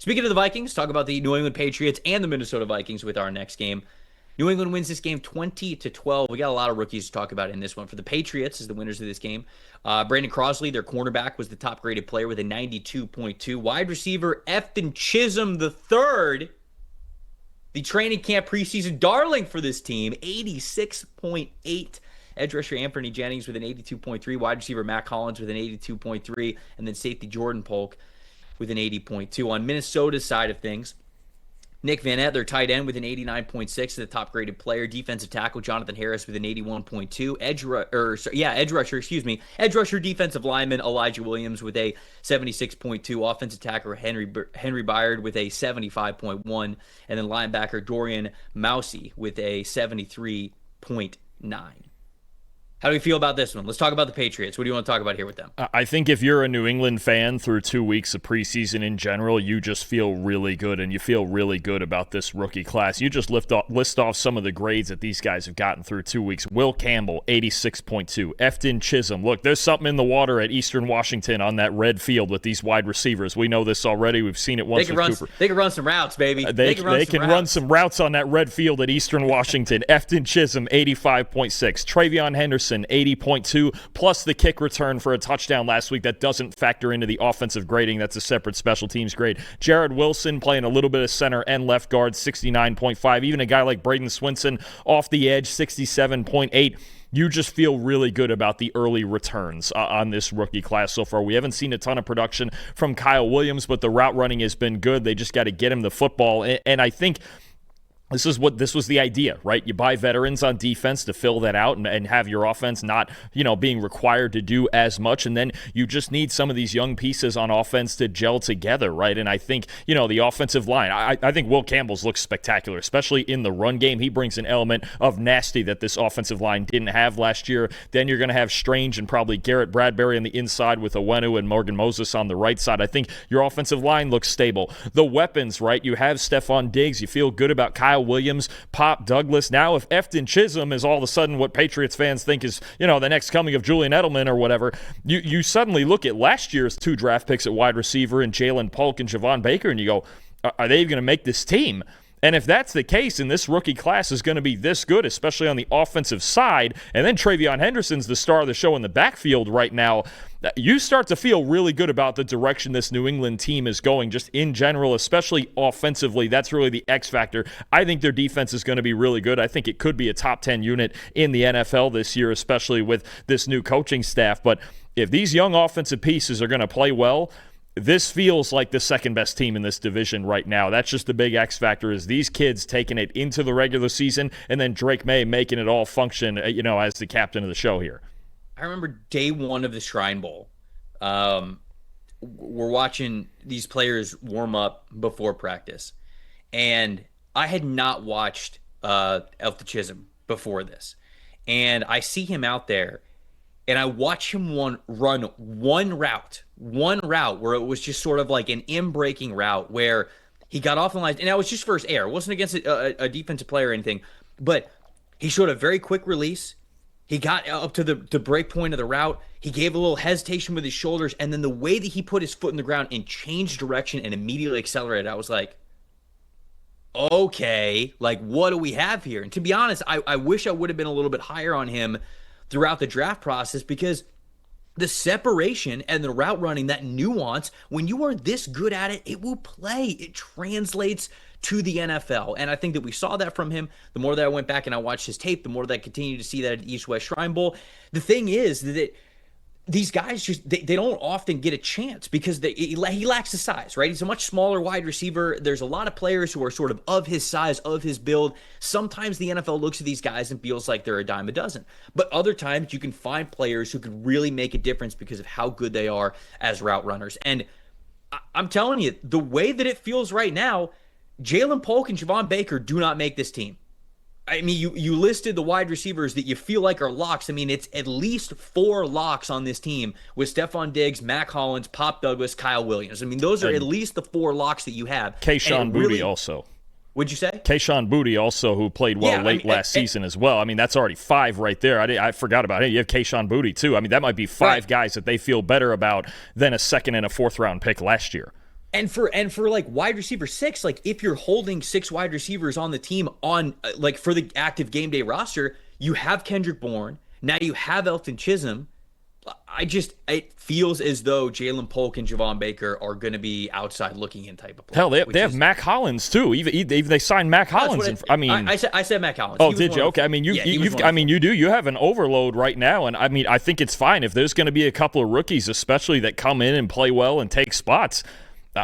Speaking of the Vikings, talk about the New England Patriots and the Minnesota Vikings with our next game. New England wins this game 20-12. We got a lot of rookies to talk about in this one. For the Patriots, as the winners of this game, Brandon Crossley, their cornerback, was the top-graded player with a 92.2. Wide receiver Efton Chism III, the training camp preseason darling for this team, 86.8. Edge rusher Anthony Jennings with an 82.3. Wide receiver Matt Collins with an 82.3. And then safety Jordan Polk with an 80.2. On Minnesota's side of things, Nick Van Ette, their tight end, with an 89.6, the top-graded player. Defensive tackle Jonathan Harris with an 81.2. Edge rusher defensive lineman Elijah Williams with a 76.2. Offensive tackle Henry Byard with a 75.1. And then linebacker Dorian Mousey with a 73.9. How do we feel about this one? Let's talk about the Patriots. What do you want to talk about here with them? I think if you're a New England fan through 2 weeks of preseason in general, you just feel really good, and you feel really good about this rookie class. You just list off some of the grades that these guys have gotten through 2 weeks. Will Campbell, 86.2. Efton Chism. Look, there's something in the water at Eastern Washington on that red field with these wide receivers. We know this already. We've seen it once with Cooper. They can run some routes, baby. They can run some routes on that red field at Eastern Washington. Efton Chism, 85.6. Travion Henderson, 80.2, plus the kick return for a touchdown last week that doesn't factor into the offensive grading. That's a separate special teams grade. Jared Wilson playing a little bit of center and left guard, 69.5. Even a guy like Braden Swinson off the edge, 67.8. You just feel really good about the early returns on this rookie class so far. We haven't seen a ton of production from Kyle Williams, but the route running has been good. They just got to get him the football. And I think this was the idea, right? You buy veterans on defense to fill that out and have your offense not, being required to do as much. And then you just need some of these young pieces on offense to gel together, right? And I think, the offensive line, I think Will Campbell's looks spectacular, especially in the run game. He brings an element of nasty that this offensive line didn't have last year. Then you're going to have Strange and probably Garrett Bradbury on the inside with Owenu and Morgan Moses on the right side. I think your offensive line looks stable. The weapons, right? You have Stephon Diggs. You feel good about Kyle Williams, Pop Douglas. Now, if Efton Chism is all of a sudden what Patriots fans think is, the next coming of Julian Edelman or whatever, you suddenly look at last year's 2 draft picks at wide receiver and Jalen Polk and Javon Baker, and you go, are they even going to make this team? And if that's the case, and this rookie class is going to be this good, especially on the offensive side, and then Travion Henderson's the star of the show in the backfield right now, you start to feel really good about the direction this New England team is going, just in general, especially offensively. That's really the X factor. I think their defense is going to be really good. I think it could be a top 10 unit in the NFL this year, especially with this new coaching staff. But if these young offensive pieces are going to play well, this feels like the second best team in this division right now. That's just the big X factor, is these kids taking it into the regular season and then Drake May making it all function, as the captain of the show here. I remember day one of the Shrine Bowl. We're watching these players warm up before practice. And I had not watched Efton Chism before this. And I see him out there, and I watch him run one route where it was just sort of like an in-breaking route where he got off the line, and that was just for his air. It wasn't against a defensive player or anything, but he showed a very quick release. He got up to the break point of the route. He gave a little hesitation with his shoulders, and then the way that he put his foot in the ground and changed direction and immediately accelerated, I was like, okay, like, what do we have here? And to be honest, I wish I would have been a little bit higher on him throughout the draft process, because the separation and the route running, that nuance, when you are this good at it, it will play. It translates to the NFL. And I think that we saw that from him. The more that I went back and I watched his tape, the more that I continued to see that at the East-West Shrine Bowl. The thing is that these guys just, they don't often get a chance because he lacks the size, right? He's a much smaller wide receiver. There's a lot of players who are sort of his size, of his build. Sometimes the NFL looks at these guys and feels like they're a dime a dozen. But other times you can find players who can really make a difference because of how good they are as route runners. And I'm telling you, the way that it feels right now, Jalen Polk and Javon Baker do not make this team. I mean, you listed the wide receivers that you feel like are locks. I mean, it's at least 4 locks on this team with Stephon Diggs, Matt Collins, Pop Douglas, Kyle Williams. I mean, those are at least the 4 locks that you have. Kayshon Boutte also. What'd you say? Kayshon Boutte also, who played well last season as well. I mean, that's already 5 right there. I forgot about it. You have Kayshon Boutte, too. I mean, that might be 5 guys that they feel better about than a second and a fourth-round pick last year. And for like wide receiver 6, like if you're holding 6 wide receivers on the team on like for the active game day roster, you have Kendrick Bourne. Now you have Elton Chism. It feels as though Jalen Polk and Javon Baker are going to be outside looking in type of play. Hell, they have Mac Hollins too. Even they signed Mac Hollins. I said Mac Hollins. Oh, did you? Okay. I mean, you have an overload right now, and I mean, I think it's fine if there's going to be a couple of rookies, especially that come in and play well and take spots.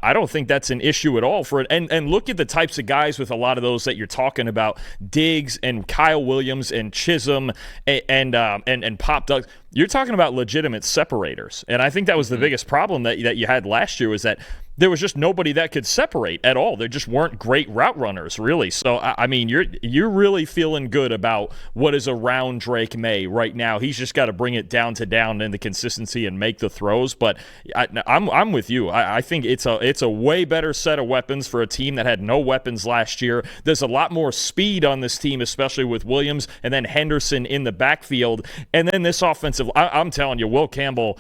I don't think that's an issue at all for it. And look at the types of guys with a lot of those that you're talking about: Diggs and Kyle Williams and Chism and Pop Duck. You're talking about legitimate separators, and I think that was the biggest problem that you had last year was that there was just nobody that could separate at all. There just weren't great route runners, really. So I mean, you're really feeling good about what is around Drake May right now. He's just got to bring it down in the consistency and make the throws. But I'm with you. I think it's a way better set of weapons for a team that had no weapons last year. There's a lot more speed on this team, especially with Williams and then Henderson in the backfield, and then this offensive. I'm telling you, Will Campbell.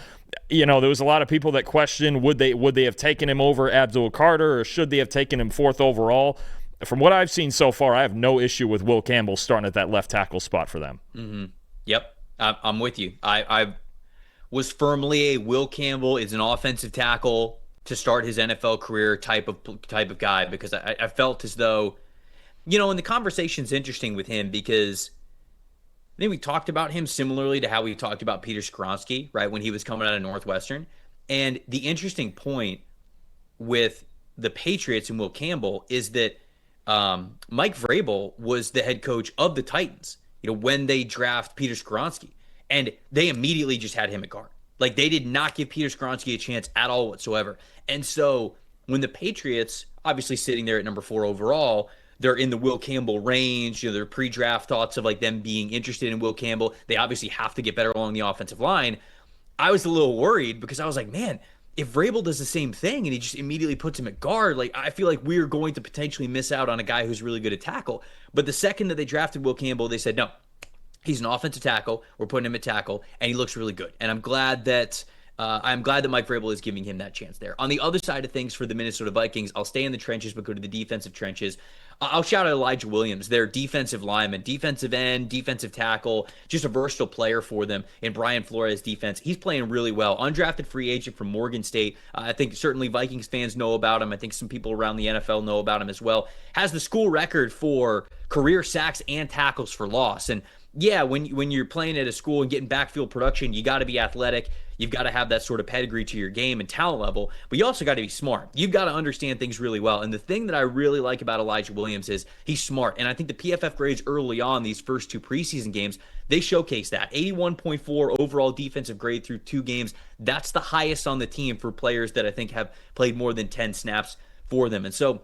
You know, there was a lot of people that questioned would they have taken him over Abdul Carter or should they have taken him 4th overall. From what I've seen so far, I have no issue with Will Campbell starting at that left tackle spot for them. Mm-hmm. Yep, I'm with you. I was firmly a Will Campbell is an offensive tackle to start his NFL career type of guy because I felt as though, you know, and the conversation's interesting with him because I think we talked about him similarly to how we talked about Peter Skoronski, right, when he was coming out of Northwestern. And the interesting point with the Patriots and Will Campbell is that Mike Vrabel was the head coach of the Titans, you know, when they draft Peter Skoronski. And they immediately just had him at guard. Like, they did not give Peter Skoronski a chance at all whatsoever. And so when the Patriots, obviously sitting there at number 4 overall, they're in the Will Campbell range. You know, their pre-draft thoughts of like them being interested in Will Campbell. They obviously have to get better along the offensive line. I was a little worried because I was like, man, if Vrabel does the same thing and he just immediately puts him at guard, like I feel like we're going to potentially miss out on a guy who's really good at tackle. But the second that they drafted Will Campbell, they said, no, he's an offensive tackle. We're putting him at tackle, and he looks really good. And I'm glad that Mike Vrabel is giving him that chance there. On the other side of things for the Minnesota Vikings, I'll stay in the trenches but go to the defensive trenches. I'll shout out Elijah Williams, their defensive lineman, defensive end, defensive tackle, just a versatile player for them in Brian Flores' defense. He's playing really well. Undrafted free agent from Morgan State. I think certainly Vikings fans know about him. I think some people around the NFL know about him as well. Has the school record for career sacks and tackles for loss. And yeah, when you're playing at a school and getting backfield production, you got to be athletic. You've got to have that sort of pedigree to your game and talent level, but you also got to be smart. You've got to understand things really well. And the thing that I really like about Elijah Williams is he's smart. And I think the PFF grades early on, these first 2 preseason games, they showcase that. 81.4 overall defensive grade through 2 games. That's the highest on the team for players that I think have played more than 10 snaps for them. And so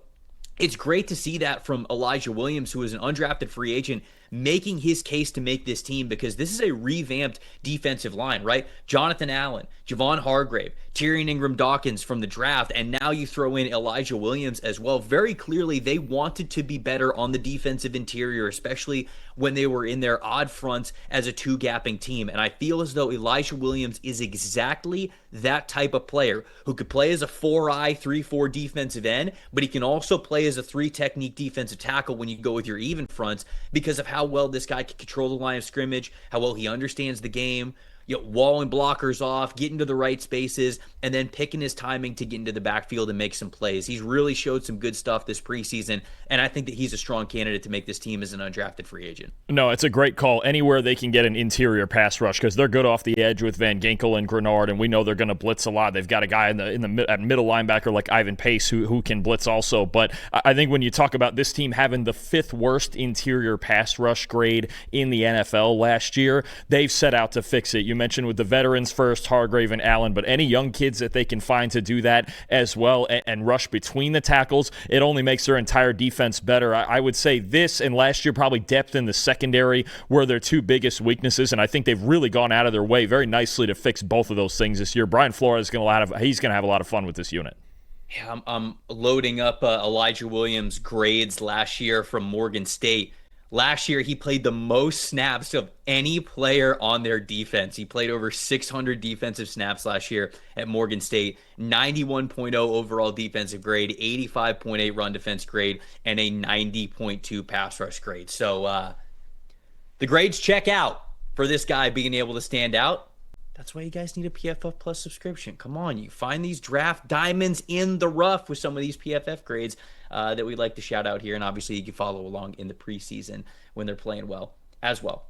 it's great to see that from Elijah Williams, who is an undrafted free agent, making his case to make this team because this is a revamped defensive line, right? Jonathan Allen, Javon Hargrave, Tyrion Ingram-Dawkins from the draft, and now you throw in Elijah Williams as well. Very clearly, they wanted to be better on the defensive interior, especially when they were in their odd fronts as a 2-gapping team. And I feel as though Elijah Williams is exactly that type of player who could play as a 4-eye, 3-4 defensive end, but he can also play as a 3-technique defensive tackle when you go with your even fronts because of how well this guy can control the line of scrimmage, how well he understands the game, you know, walling blockers off, getting to the right spaces, and then picking his timing to get into the backfield and make some plays. He's really showed some good stuff this preseason, and I think that he's a strong candidate to make this team as an undrafted free agent. No, it's a great call. Anywhere they can get an interior pass rush because they're good off the edge with Van Ginkel and Grenard, and we know they're going to blitz a lot. They've got a guy at middle linebacker like Ivan Pace who can blitz also. But I think when you talk about this team having the 5th worst interior pass rush grade in the NFL last year, they've set out to fix it. You mentioned with the veterans first, Hargrave and Allen, but any young kids that they can find to do that as well and rush between the tackles, it only makes their entire defense better. I would say this and last year probably depth in the secondary were their 2 biggest weaknesses, and I think they've really gone out of their way very nicely to fix both of those things this year. Brian Flores is going to have a lot of fun with this unit. Yeah, I'm loading up Elijah Williams' grades last year from Morgan State. Last year, he played the most snaps of any player on their defense. He played over 600 defensive snaps last year at Morgan State, 91.0 overall defensive grade, 85.8 run defense grade, and a 90.2 pass rush grade. So the grades check out for this guy being able to stand out. That's why you guys need a PFF Plus subscription. Come on, you find these draft diamonds in the rough with some of these PFF grades that we like to shout out here. And obviously, you can follow along in the preseason when they're playing well as well.